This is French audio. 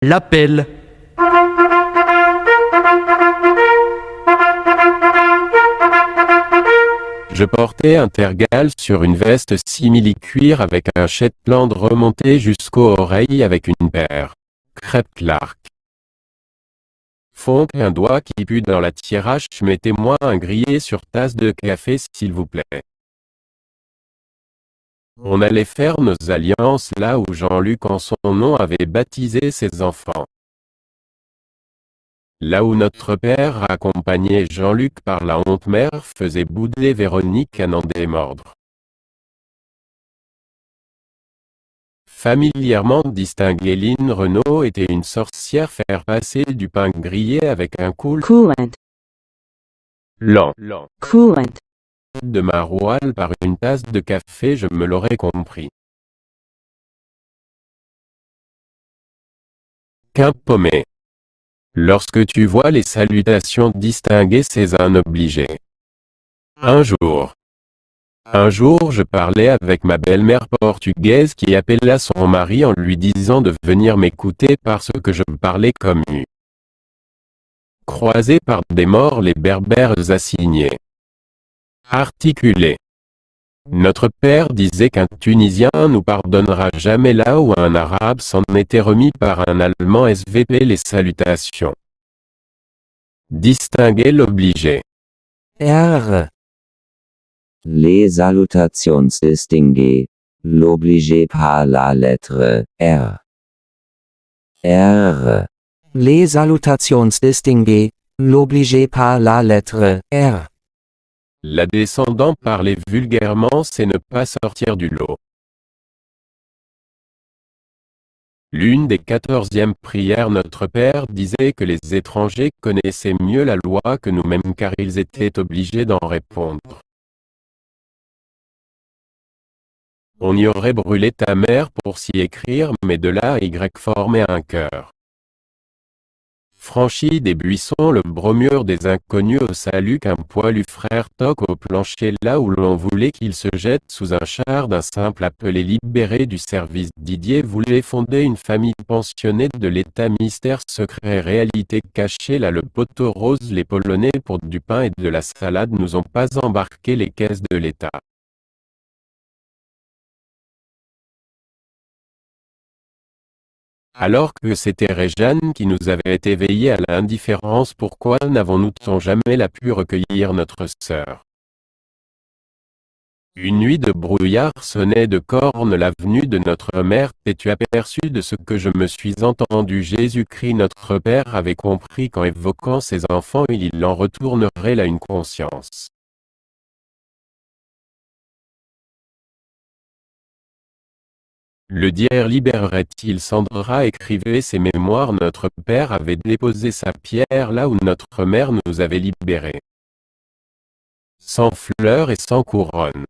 L'appel. Je portais un tergal sur une veste simili-cuir avec un Shetland remonté jusqu'aux oreilles avec une paire. Crêpe Clark. Fonte un doigt qui pue dans la tirache, mettez-moi un grillé sur tasse de café s'il vous plaît. On allait faire nos alliances là où Jean-Luc en son nom avait baptisé ses enfants. Là où notre père, accompagné Jean-Luc par la honte mère, faisait bouder Véronique à n'en démordre. Familièrement distinguée, Lynn Renault était une sorcière faire passer du pain grillé avec un coolant, lent coolant, de maroilles par une tasse de café, je me l'aurais compris. Qu'un paumé. Lorsque tu vois les salutations distinguées, c'est un obligé. Un jour, je parlais avec ma belle-mère portugaise qui appela son mari en lui disant de venir m'écouter parce que je parlais comme nu. Croisés par des morts, les berbères assignés. Articulés. Notre père disait qu'un Tunisien nous pardonnera jamais là où un Arabe s'en était remis par un Allemand SVP les salutations. Distinguer l'obligé. R. Les salutations distinguées. L'obligé par la lettre R. R. Les salutations distinguées. L'obligé par la lettre R. La descendant parler vulgairement, c'est ne pas sortir du lot. L'une des 14e prières Notre Père disait que les étrangers connaissaient mieux la loi que nous-mêmes car ils étaient obligés d'en répondre. On y aurait brûlé ta mère pour s'y écrire, mais de là à Y former un cœur. Franchi des buissons, le bromure des inconnus au salut qu'un poilu frère toque au plancher là où l'on voulait qu'il se jette sous un char d'un simple appelé libéré du service. Didier voulait fonder une famille pensionnée de l'État, mystère secret réalité cachée là le poteau rose. Les Polonais pour du pain et de la salade nous ont pas embarqué les caisses de l'État. Alors que c'était Réjeanne qui nous avait éveillés à l'indifférence, pourquoi n'avons-nous jamais la pu recueillir notre sœur? Une nuit de brouillard sonnait de cornes l'avenue de notre mère. T'es-tu aperçu de ce que je me suis entendu? Jésus-Christ notre Père avait compris qu'en évoquant ses enfants il en retournerait là une conscience. Le dier libérerait-il Sandra écrivait ses mémoires. Notre père avait déposé sa pierre là où notre mère nous avait libérés. Sans fleurs et sans couronne.